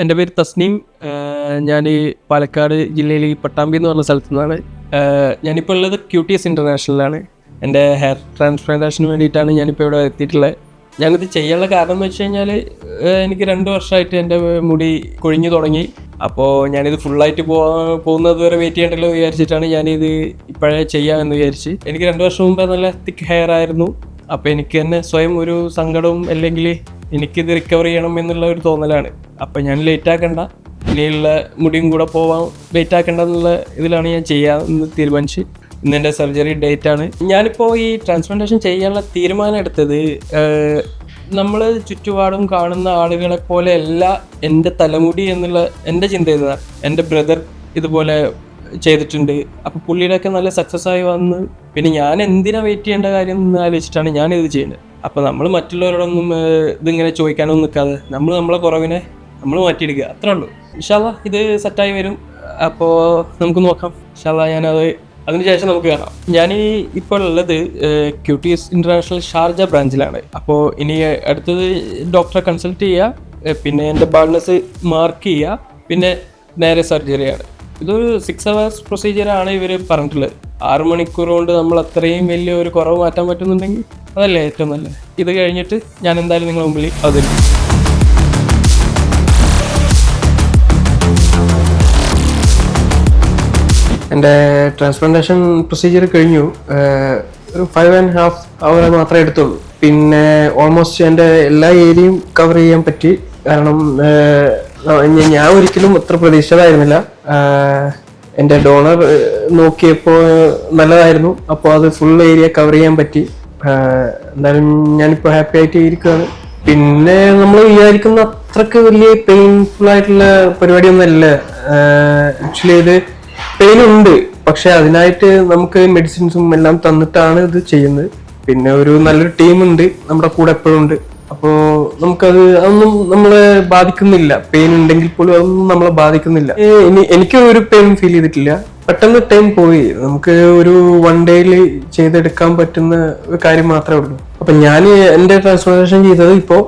എൻ്റെ പേര് തസ്നീം. ഞാൻ പാലക്കാട് ജില്ലയിൽ പട്ടാമ്പി എന്ന് പറഞ്ഞ സ്ഥലത്തു നിന്നാണ്. ഞാനിപ്പോൾ ഉള്ളത് QTS ഇൻ്റർനാഷണലാണ്. എൻ്റെ ഹെയർ ട്രാൻസ്പ്ലാന്റേഷന് വേണ്ടിയിട്ടാണ് ഞാനിപ്പോൾ ഇവിടെ എത്തിയിട്ടുള്ളത്. ഞാനിത് ചെയ്യാനുള്ള കാരണം എന്ന് വെച്ച് കഴിഞ്ഞാൽ എനിക്ക് 2 വർഷമായിട്ട് എൻ്റെ മുടി കൊഴിഞ്ഞു തുടങ്ങി. അപ്പോൾ ഞാനിത് ഫുള്ളായിട്ട് പോകുന്നത് വരെ വെയിറ്റ് ചെയ്യണ്ടല്ലോ വിചാരിച്ചിട്ടാണ് ഞാനിത് ഇപ്പോഴേ ചെയ്യാമെന്ന് വിചാരിച്ച്. എനിക്ക് 2 വർഷം മുമ്പേ നല്ല തിക്ക് ഹെയർ ആയിരുന്നു. അപ്പോൾ എനിക്ക് തന്നെ സ്വയം ഒരു സങ്കടവും അല്ലെങ്കിൽ എനിക്കിത് റിക്കവർ ചെയ്യണം എന്നുള്ള ഒരു തോന്നലാണ്. അപ്പം ഞാൻ ലേറ്റ് ആക്കണ്ട, ഇനിയുള്ള മുടിയും കൂടെ പോവാൻ ലേറ്റ് ആക്കണ്ട എന്നുള്ള ഇതിലാണ് ഞാൻ ചെയ്യാമെന്ന് തീരുമാനിച്ച്. ഇന്ന് എൻ്റെ സർജറി ഡേറ്റാണ്. ഞാനിപ്പോൾ ഈ ട്രാൻസ്പ്ലാന്റേഷൻ ചെയ്യാനുള്ള തീരുമാനം എടുത്തത് നമ്മൾ ചുറ്റുപാടും കാണുന്ന ആളുകളെ പോലെ അല്ല എൻ്റെ തലമുടി എന്നുള്ള എൻ്റെ ചിന്ത ഇതാണ്. എൻ്റെ ബ്രദർ ഇതുപോലെ ചെയ്തിട്ടുണ്ട്. അപ്പോൾ പുള്ളിയുടെയൊക്കെ നല്ല സക്സസ് ആയി വന്ന് പിന്നെ ഞാൻ എന്തിനാ വെയിറ്റ് ചെയ്യേണ്ട കാര്യം എന്ന് ആലോചിച്ചിട്ടാണ് ഞാനിത് ചെയ്യുന്നത്. അപ്പോൾ നമ്മൾ മറ്റുള്ളവരോടൊന്നും ഇതിങ്ങനെ ചോദിക്കാനൊന്നും നിൽക്കാതെ നമ്മളെ കുറവിനെ നമ്മൾ മാറ്റിയെടുക്കുക, അത്രേ ഉള്ളൂ. ഇൻഷാ അല്ലാഹ് ഇത് സെറ്റായി വരും. അപ്പോൾ നമുക്ക് നോക്കാം. ഇൻഷാ അല്ലാഹ് അതിനുശേഷം നമുക്ക് കാണാം. ഞാൻ ഇപ്പോൾ ഉള്ളത് QTS ഇൻ്റർനാഷണൽ ഷാർജ ബ്രാഞ്ചിലാണ്. അപ്പോൾ ഇനി അടുത്തത് ഡോക്ടറെ കൺസൾട്ട് ചെയ്യുക, പിന്നെ എൻ്റെ ബാൾനെസ് മാർക്ക് ചെയ്യുക, പിന്നെ നേരെ സർജറിയാണ്. ഇതൊരു 6 hours പ്രൊസീജിയറാണ് ഇവർ പറഞ്ഞിട്ടുള്ളത്. 6 മണിക്കൂർ കൊണ്ട് നമ്മൾ അത്രയും വലിയ ഒരു കുറവ് മാറ്റാൻ പറ്റുന്നുണ്ടെങ്കിൽ അതല്ലേ ഏറ്റവും നല്ലത്. ഇത് കഴിഞ്ഞിട്ട് ഞാൻ എന്തായാലും നിങ്ങളുടെ മുമ്പിൽ അവതരിപ്പിക്കും. എൻ്റെ ട്രാൻസ്പ്ലാന്റേഷൻ പ്രൊസീജിയർ കഴിഞ്ഞു. ഒരു 5.5 hour മാത്രമേ എടുത്തുള്ളൂ. പിന്നെ ഓൾമോസ്റ്റ് എൻ്റെ എല്ലാ ഏരിയയും കവർ ചെയ്യാൻ പറ്റി. കാരണം ഞാൻ ഒരിക്കലും അത്ര പ്രതീക്ഷിച്ചതായിരുന്നില്ല. എൻ്റെ ഡോണർ നോക്കിയപ്പോൾ നല്ലതായിരുന്നു. അപ്പോൾ അത് ഫുൾ ഏരിയ കവർ ചെയ്യാൻ പറ്റി. എന്തായാലും ഞാനിപ്പോൾ ഹാപ്പി ആയിട്ട് ഇരിക്കുകയാണ്. പിന്നെ നമ്മൾ വിചാരിക്കുന്ന അത്രക്ക് വലിയ പെയിൻഫുൾ ആയിട്ടുള്ള പരിപാടിയൊന്നും അല്ല. ആക്ച്വലി ഇത് പെയിൻ ഉണ്ട്, പക്ഷെ അതിനായിട്ട് നമുക്ക് മെഡിസിൻസും എല്ലാം തന്നിട്ടാണ് ഇത് ചെയ്യുന്നത്. പിന്നെ ഒരു നല്ലൊരു ടീമുണ്ട് നമ്മുടെ കൂടെ എപ്പോഴും ഉണ്ട്. അപ്പോൾ അതൊന്നും നമ്മളെ ബാധിക്കുന്നില്ല. പെയിൻ ഉണ്ടെങ്കിൽ പോലും അതൊന്നും നമ്മളെ ബാധിക്കുന്നില്ല. എനിക്ക് ഒരു പെയിൻ ഫീൽ ചെയ്തിട്ടില്ല. പെട്ടെന്ന് ടൈം പോയി. നമുക്ക് ഒരു 1 day ചെയ്തെടുക്കാൻ പറ്റുന്ന ഒരു കാര്യം മാത്രമേ ഉള്ളൂ. അപ്പൊ ഞാൻ എൻ്റെ ട്രാൻസ്പ്ലാന്റേഷൻ ചെയ്തത് ഇപ്പോൾ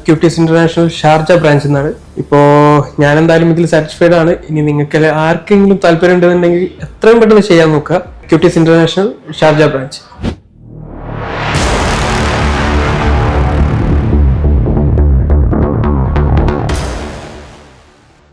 QTS ഇൻ്റർനാഷണൽ ഷാർജ ബ്രാഞ്ചിൽ നിന്നാണ്. ഇപ്പോൾ ഞാൻ എന്തായാലും ഇതിൽ സാറ്റിസ്ഫൈഡ് ആണ്. ഇനി നിങ്ങൾക്ക് ആർക്കെങ്കിലും താല്പര്യം ഉണ്ടെന്നുണ്ടെങ്കിൽ എത്രയും പെട്ടെന്ന് ചെയ്യാൻ നോക്കുക. QTS international Sharjah branch.